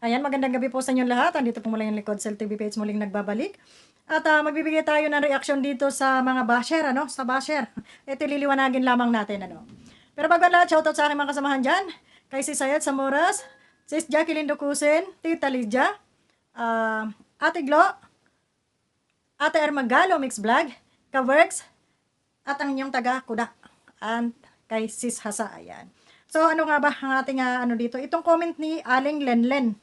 Ayan, magandang gabi po sa inyong lahat. Andito po mula yung Likod Cell TV page muling nagbabalik. At magbibigay tayo ng reaction dito sa mga basher, ano? Sa basher. Ito liliwanagin lamang natin, ano? Pero bago ang lahat, shoutout sa aking mga kasamahan dyan. Kay si Sayed Samoras, Sis Jacqueline Ducusin, Tita Lydia, Ate Glo, Ate Ermagalo Mix Vlog, Ka-Works, at ang inyong taga Kuda. And kay Sis Hasa, ayan. So ano nga ba ang ating ano dito? Itong comment ni Aling Lenlen.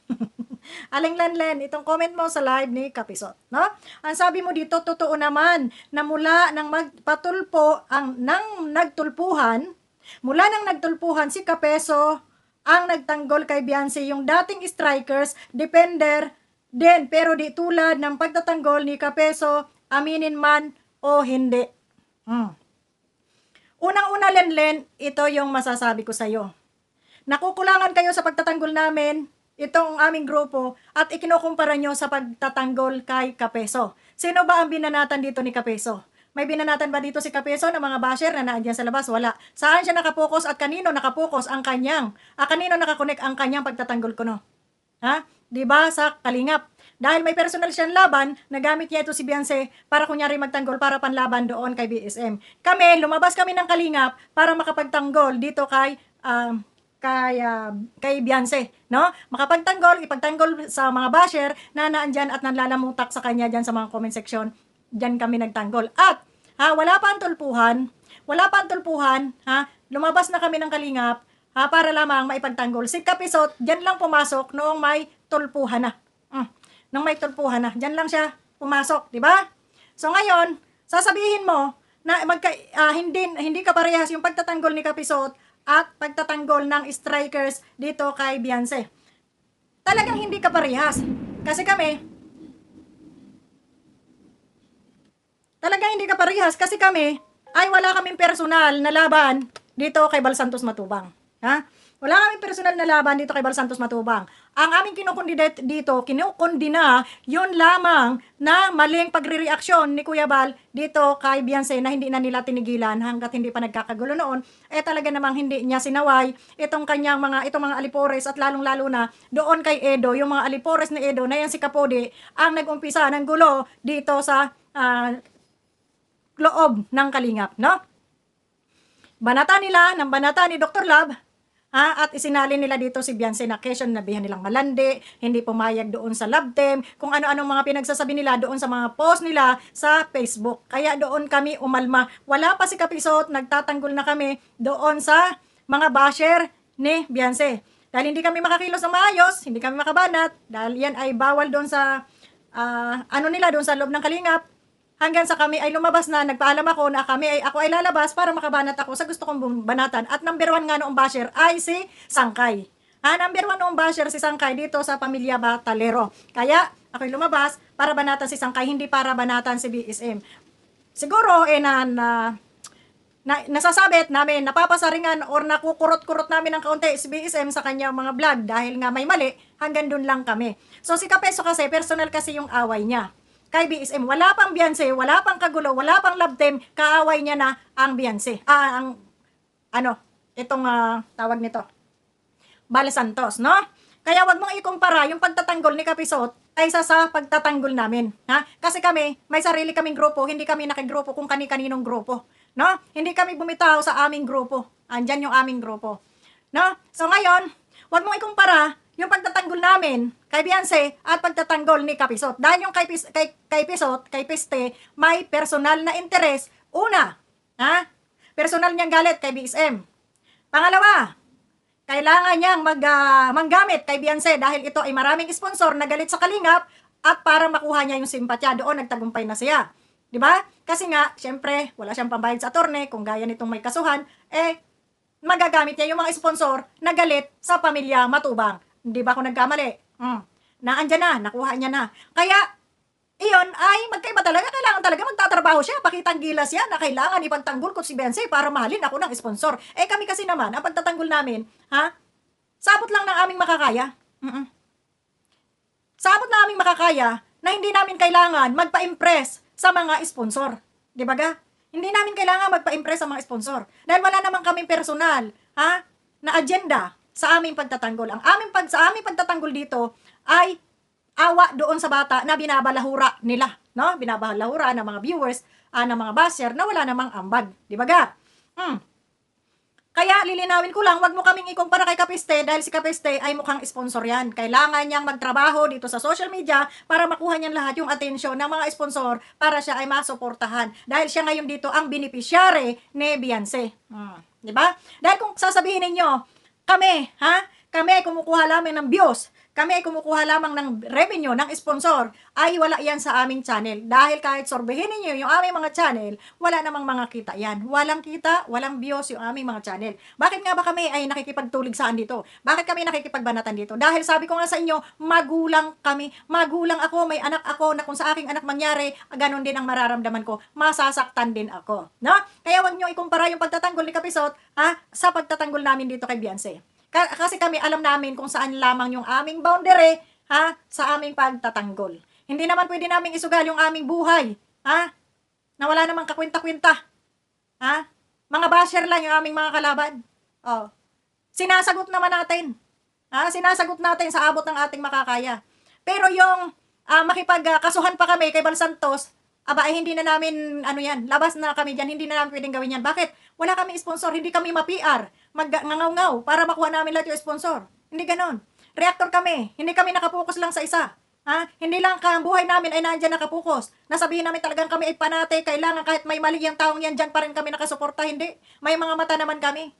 Aling Lenlen, itong comment mo sa live ni Kapisot, no? Ang sabi mo dito, totoo naman na mula nang magpatulpo nang nagtulpuhan, mula nang nagtulpuhan si Kapeso ang nagtanggol kay Beyonce, yung dating strikers, defender din, pero di tulad ng pagtatanggol ni Kapeso, aminin man o hindi. Unang-una, Lenlen, ito yung masasabi ko sa'yo. Nakukulangan kayo sa pagtatanggol namin, itong aming grupo, at ikinukumpara nyo sa pagtatanggol kay Kapeso. Sino ba ang binanatan dito ni Kapeso? May binanatan ba dito si Kapeso ng mga basher na naandyan sa labas? Wala. Saan siya nakapokus at kanino nakapokus ang kanyang, kanino nakakonek ang kanyang pagtatanggol ko, no? Ha? Diba sa Kalingap? Dahil may personal siyang laban, nagamit niya ito si Beyonce para kunyari magtanggol para panlaban doon kay BSM. Kami, lumabas kami ng Kalingap para makapagtanggol dito kay Beyonce, no? Makapagtanggol, ipagtanggol sa mga basher na naandyan at nanlalamutak sa kanya dyan sa mga comment section. Dyan kami nagtanggol. At, wala pa ang tulpuhan, lumabas na kami ng Kalingap, para lamang maipagtanggol. Si Kapisot, dyan lang pumasok noong may tulpuhan na. Nung may tulpuhan na, dyan lang siya pumasok, di ba? So ngayon, sasabihin mo na hindi ka parehas yung pagtatanggol ni Kapisot at pagtatanggol ng strikers dito kay Beyonce. Talagang hindi ka parehas. Kasi kami, ay wala kaming personal na laban dito kay Bal Santos Matubang. Wala kaming personal na laban dito kay Bal Santos Matubang. Ang aming kinukundina, yun lamang na maling pagre-reaksyon ni Kuya Bal dito kay Beyonce na hindi na nila tinigilan hanggat hindi pa nagkakagulo noon. Talaga namang hindi niya sinaway itong mga alipores at lalong-lalo na doon kay Edo, yung mga alipores ni Edo na yan si Kapodi ang nag-umpisa ng gulo dito sa loob ng Kalingap, no? Banata ni Dr. Love, at isinali nila dito si Beyonce na kesyo, nabihan nilang malandi, hindi pumayag doon sa love team, kung ano-anong mga pinagsasabi nila doon sa mga post nila sa Facebook. Kaya doon kami umalma. Wala pa si Kapisot, nagtatanggol na kami doon sa mga basher ni Beyonce. Dahil hindi kami makakilos ng maayos, hindi kami makabanat, dahil yan ay bawal doon sa doon sa loob ng Kalingap. Hanggang sa kami ay lumabas na, nagpaalam ako na ako ay lalabas para makabanat ako sa gusto kong banatan. At number 1 nga noong basher ay si Sangkay. Number 1 noong basher si Sangkay dito sa pamilya Batalero. Kaya ako'y lumabas para banatan si Sangkay, hindi para banatan si BSM. Siguro nasasabit namin, napapasaringan or nakukurot-kurot namin ng kaunti si BSM sa kanyang mga vlog dahil nga may mali, hanggang dun lang kami. So si Kapeso kasi, personal kasi yung away niya kay BSM. Wala pang Beyonce, wala pang kagulo, wala pang love team, kaaway niya na ang Beyonce. Tawag nito, Bal Santos, no? Kaya wag mong ikumpara yung pagtatanggol ni Kapisot ay sa pagtatanggol namin, Kasi kami, may sarili kaming grupo, hindi kami nakigrupo kung kani-kaninong grupo, no? Hindi kami bumitaw sa aming grupo. Andyan yung aming grupo, no? So ngayon, wag mong ikumpara yung pagtatanggol namin kay Beyonce at pagtatanggol ni Kapisot. Dahil yung kay Piste, may personal na interes. Una, personal niyang galit kay BSM. Pangalawa, kailangan niyang manggamit kay Beyonce dahil ito ay maraming sponsor na galit sa Kalingap at para makuha niya yung simpatya. Doon nagtagumpay na siya. Di ba? Kasi nga, syempre, wala siyang pambayad sa attorney. Kung gaya nitong may kasuhan, magagamit niya yung mga sponsor na galit sa pamilya Matubang. Hindi ba ako nagkamali? Naandyan na, nakuha niya na. Kaya, iyon ay magkaiba talaga. Kailangan talaga magtatrabaho siya. Pakitang gilas yan na kailangan ipagtanggol ko si Beyonce para mahalin ako ng sponsor. Kami kasi naman, ang pagtatanggol namin, sabot lang ng aming makakaya. Sabot na aming makakaya na hindi namin kailangan magpa-impress sa mga sponsor. Di ba ga? Hindi namin kailangan magpa-impress sa mga sponsor. Dahil wala naman kaming personal, na agenda sa aming pagtatanggol. Sa aming pagtatanggol dito ay awa doon sa bata na binabalahura nila, no? Binabalahura ng mga viewers, ng mga basher na wala namang ambag, di ba ga? Kaya lilinawin ko lang, wag mo kaming ikumpara kay Kapiste dahil si Kapiste ay mukhang sponsor yan. Kailangan niyang magtrabaho dito sa social media para makuha niyan lahat yung atensyon ng mga sponsor para siya ay masuportahan. Dahil siya ngayon dito ang beneficiary ni Beyonce. Di ba? Dahil kung sasabihin ninyo, kami kumukuha lamang ng views, kami ay kumukuha lamang ng revenue, ng sponsor, ay wala yan sa aming channel. Dahil kahit sorbehin ninyo yung aming mga channel, wala namang mga kita yan. Walang kita, walang views yung aming mga channel. Bakit nga ba kami ay nakikipagtulig saan dito? Bakit kami nakikipagbanatan dito? Dahil sabi ko nga sa inyo, magulang kami. Magulang ako, may anak ako na kung sa aking anak mangyari, ganun din ang mararamdaman ko. Masasaktan din ako. No? Kaya wag nyo ikumpara yung pagtatanggol ni Kapisot sa pagtatanggol namin dito kay Beyonce. Kasi kami alam namin kung saan lamang yung aming boundary, sa aming pagtatanggol. Hindi naman pwede naming isugal yung aming buhay, na wala namang kakwenta-kwenta. Mga basher lang yung aming mga kalaban. Sinasagot naman natin. Sinasagot natin sa abot ng ating makakaya. Pero yung makipagkasuhan pa kami kay Bal Santos, ay hindi na namin, labas na kami dyan, hindi na namin pwedeng gawin yan. Bakit? Wala kami sponsor, hindi kami ma-PR, magngangaw-ngaw para makuha namin lahat yung sponsor. Hindi ganon. Reactor kami, hindi kami nakapokus lang sa isa. Hindi lang ang buhay namin ay nandyan nakapokus. Nasabihin namin talagang kami ay panate, kailangan kahit may mali yung taong yan, dyan pa rin kami nakasuporta, hindi. May mga mata naman kami.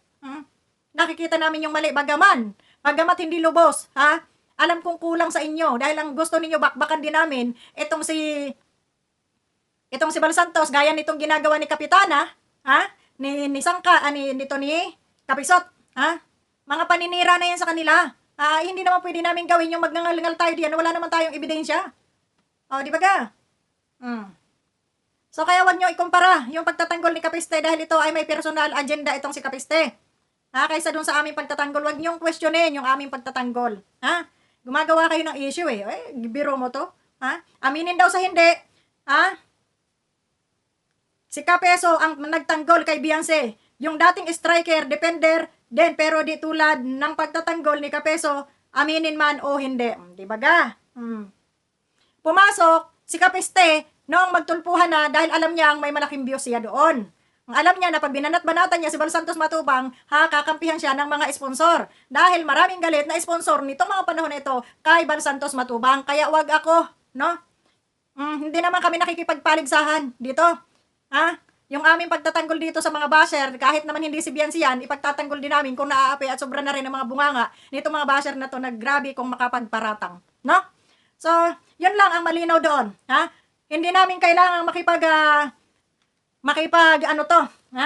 Nakikita namin yung mali, bagamat hindi lubos, alam kong kulang sa inyo, dahil ang gusto ninyo bakbakan din namin, itong si Bal Santos, gaya nitong ginagawa ni Kapitana, ni Sangka, nito ni Kapisot, mga paninira na yan sa kanila. Hindi naman pwede namin gawin yung magngangal-ngal tayo diyan, wala naman tayong ebidensya. Di ba ga? So kaya wag nyo ikumpara yung pagtatanggol ni Kapiste dahil ito ay may personal agenda itong si Kapiste. Kaysa dun sa aming pagtatanggol, wag nyong questionin yung aming pagtatanggol. Gumagawa kayo ng issue biro mo to. Aminin daw sa hindi. Si Kapeso ang nagtanggol kay Beyonce. Yung dating striker, defender, din pero di tulad ng pagtatanggol ni Kapeso, aminin man o hindi. Di ba ga? Pumasok si Kapiste noong magtulpuhan na dahil alam niya ang may malaking views siya doon. Ang alam niya na pag binanat-banatan niya si Bal Santos Matubang, kakampihan siya ng mga sponsor. Dahil maraming galit na sponsor nitong mga panahon na ito kay Bal Santos Matubang. Kaya wag ako, no? Hindi naman kami nakikipagpaligsahan dito. Yung aming pagtatanggol dito sa mga basher, kahit naman hindi si Beyonce yan, ipagtatanggol din namin kung naaapi at sobra na rin ang mga bunganga nito mga basher na to, naggrabe kung makapagparatang. No? So, yun lang ang malinaw doon. Hindi namin kailangang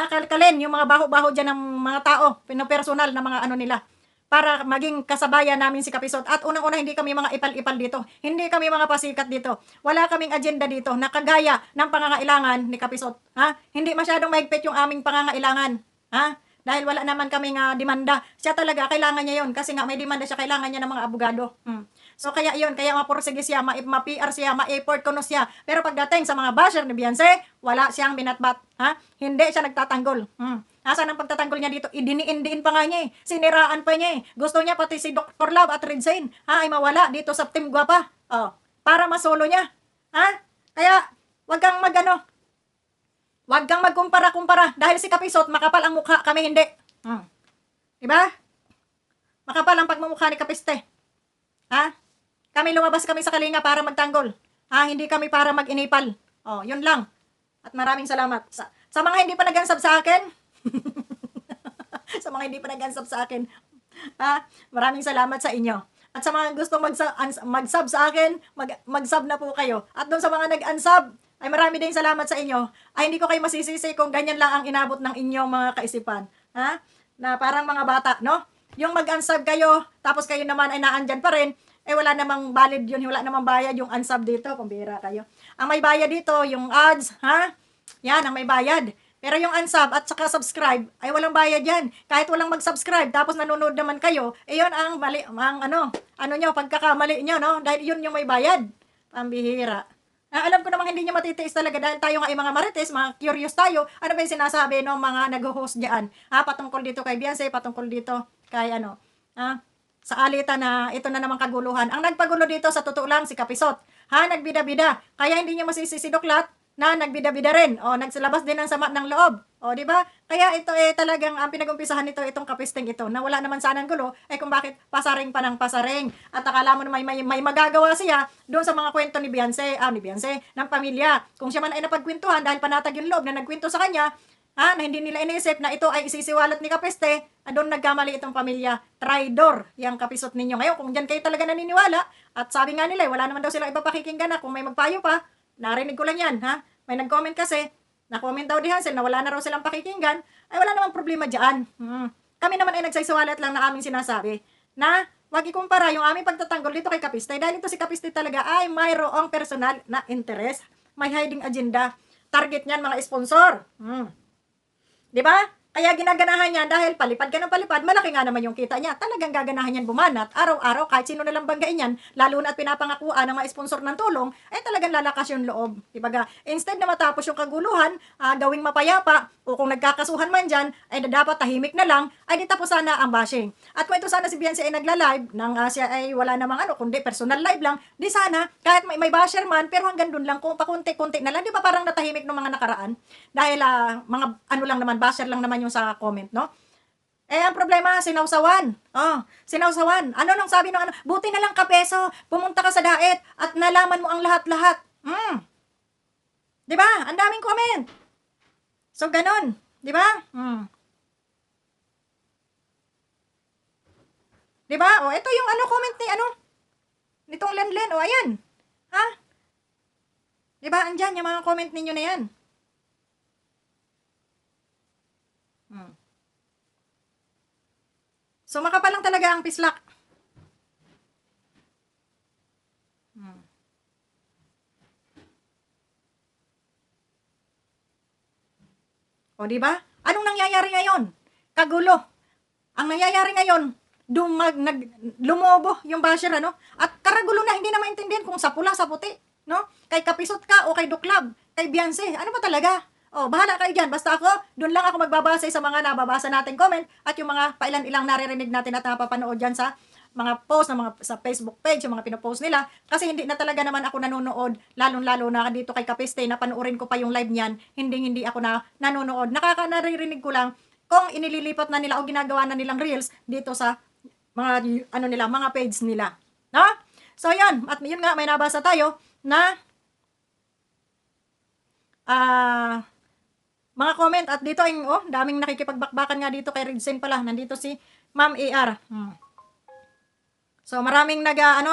kalkalin yung mga baho-baho dyan ng mga tao, pinopersonal na mga nila, para maging kasabayan namin si Kapisot. At unang-una, hindi kami mga ipal-ipal dito. Hindi kami mga pasikat dito. Wala kaming agenda dito na kagaya ng pangangailangan ni Kapisot. Hindi masyadong mahigpit yung aming pangangailangan. Dahil wala naman kaming demanda. Siya talaga, kailangan niya yon kasi nga may demanda siya, kailangan niya ng mga abogado. So kaya yun, kaya mapursige siya, ma-PR siya, ma-effort kuno siya. Pero pagdating sa mga basher ni Beyonce, wala siyang binatbat. Hindi siya nagtatanggol. Asan ang pagtatanggol niya dito? Idiniin pa nga niya Siniraan pa niya Gusto niya pati si Dr. Love at Red Zane, ay mawala dito sa Team Guapa. Para masolo niya. Kaya, wag kang magkumpara-kumpara. Dahil si Kapisot, makapal ang mukha, kami hindi. Diba? Makapal ang pagmumukha ni Kapiste. Kami lumabas kami sa kalinga para magtanggol. Hindi kami para mag-inipal. Yun lang. At maraming salamat. Sa mga hindi pa nag-unsub sa akin, sa mga hindi pa nag-unsub sa akin, maraming salamat sa inyo. At sa mga gustong mag-sub sa akin, mag-sub na po kayo. At doon sa mga nag-unsub, ay marami din salamat sa inyo. Ay hindi ko kayo masisisi kung ganyan lang ang inabot ng inyong mga kaisipan. Na parang mga bata, no? Yung mag-unsub kayo, tapos kayo naman ay naandyan pa rin, wala namang valid yun, wala namang bayad yung unsub dito, pambira kayo. Ang may bayad dito, yung ads, yan, ang may bayad. Pero yung unsub at saka subscribe, ay walang bayad yan. Kahit walang mag-subscribe, tapos nanonood naman kayo, yun ang mali, nyo, pagkakamali nyo, no? Dahil yun yung may bayad. Pambihira. Alam ko namang hindi nyo matitiis talaga dahil tayo nga ay mga marites, mga curious tayo. Ano ba yung sinasabi, no, mga nag-host dyan? Patungkol dito kay Beyonce, patungkol dito kay Ah, sa alitan na ito na naman kaguluhan. Ang nagpagulo dito sa totoo lang si Kapisot. Ha, nagbida-bida. Kaya hindi niyo masisisi Duklat na nagbida-bida rin. O, nagsilabas din ng sama ng loob. O, di ba? Kaya ito talagang ang pinag-umpisahan nito itong kapisting ito na wala naman sanang gulo kung bakit pasaring pa ng pasaring. At akala mo na may magagawa siya doon sa mga kwento ni Beyonce, ng pamilya. Kung siya man ay napagkwentuhan dahil panatag yung loob na nagkwento sa kanya, na hindi nila inisip na ito ay isisiwalat ni Kapeste, doon nagkamali itong pamilya. Traidor yung Kapisot ninyo. Ngayon, kung dyan kayo talaga naniniwala, at sabi nga nila, wala naman daw silang iba pakikinggan na kung may magpayo pa, narinig ko lang yan, ha? May nag-comment kasi, na-comment daw di Hansel na wala na raw silang pakikinggan, ay wala namang problema dyan. Kami naman ay nagsisiwalat lang na aming sinasabi, na wag ikumpara yung aming pagtatanggol dito kay Kapiste, dahil ito si Kapiste talaga ay mayroong personal na interest, may hiding agenda, target niyan mga sponsor. Di ba? Kaya ginaganahan niya dahil palipad ka ng palipad, malaki nga naman yung kita niya. Talagang gaganahan niyan bumanat. Araw-araw, kahit sino nalang banggain yan, lalo na at pinapangakuan ng mga sponsor ng tulong, ay talagang lalakas yung loob. Diba? Instead na matapos yung kaguluhan, gawing mapayapa, o kung nagkakasuhan man dyan, ay dapat tahimik na lang, ay di tapos sana ang bashing. At kung ito sana si Beyonce ay nagla-live, nang siya ay wala namang kundi personal live lang, di sana, kahit may basher man, pero hanggang dun lang, kung pakunti-kunti na lang, di ba parang natahimik ng mga nakaraan? Dahil mga lang naman, basher lang naman yung sa comment, no? Ang problema, sinawsawan. Sinawsawan. Ano nang sabi ng buti na lang Kapeso, pumunta ka sa daet at nalaman mo ang lahat-lahat. 'Di ba? Ang daming comment. So ganon, 'di ba? 'Di ba? Ito yung comment ni nitong Lenlen. Ayan. Ha? 'Di ba? Andiyan yung mga comment ninyo na 'yan. So, makapal lang talaga ang pislak. Di ba? Anong nangyayari ngayon? Kagulo. Ang nangyayari ngayon, lumobo yung basher, At karagulo na, hindi na maintindihan kung sa pula, sa puti, no? Kay Kapisot ka o kay Duklab, kay Beyonce, ano ba talaga? Bahala kayo dyan. Basta ako, doon lang ako magbabase sa mga nababasa nating comment at yung mga pailan-ilang naririnig natin at napapanood dyan sa mga post na sa Facebook page, yung mga pinopost nila. Kasi hindi na talaga naman ako nanonood, lalong-lalo na dito kay Kapiste, na panoorin ko pa yung live niyan, hindi ako nanonood. Naririnig ko lang kung inililipat na nila o ginagawa na nilang reels dito sa mga, mga page nila. No? So, yan. At yun nga, may nabasa tayo na mga comment at dito ay daming nakikipagbakbakan nga dito kay Ridsen pala. Nandito si Ma'am AR. So maraming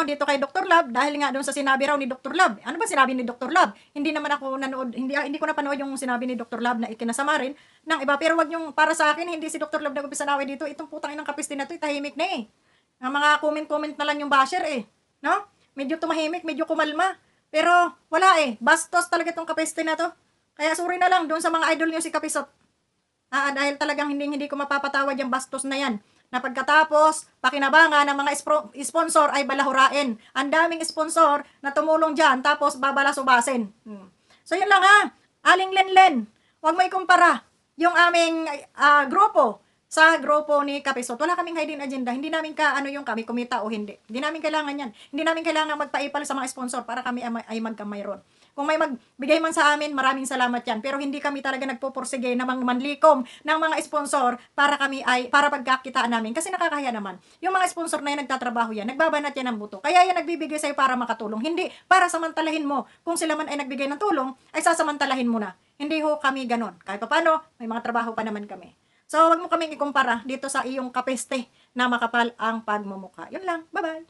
dito kay Dr. Love dahil nga doon sa sinabi raw ni Dr. Love. Ano ba sinabi ni Dr. Love? Hindi naman ako nanood, hindi ko napanood yung sinabi ni Dr. Love na ikinasama rin ng iba. Pero wag yung para sa akin, hindi si Dr. Love nag-umpisa na dito. Itong putang inang Kapiste na to, tahimik na eh. Ang mga comment na lang yung basher eh. No? Medyo tumahimik, medyo kumalma. Pero wala eh. Bastos talaga itong Kapiste na to. Kaya sorry na lang doon sa mga idol niyo si Kapisot. Dahil talagang hindi ko mapapatawad yung bastos na yan. Na pagkatapos, pakinabangan ng mga sponsor ay balahurain. Ang daming sponsor na tumulong dyan, tapos babalasubasin. So yun lang Aling Lenlen, huwag mo ikumpara yung aming grupo sa grupo ni Kapisot. Wala kaming hiding agenda. Hindi namin yung kami kumita o hindi. Hindi namin kailangan yan. Hindi namin kailangan magpaipal sa mga sponsor para kami ay magkamayroon. Kung may magbigay man sa amin, maraming salamat yan. Pero hindi kami talaga nagpupursige na manlikom ng mga sponsor para pagkakitaan namin. Kasi nakakahiya naman. Yung mga sponsor na yan, nagtatrabaho yan, nagbabanat yan ng buto. Kaya yan nagbibigay sa'yo para makatulong. Hindi para samantalahin mo. Kung sila man ay nagbigay ng tulong, ay sasamantalahin mo na. Hindi ho kami ganon. Kahit paano, may mga trabaho pa naman kami. So, wag mo kaming ikumpara dito sa iyong Kapiste na makapal ang pagmumukha. Yun lang. Bye-bye.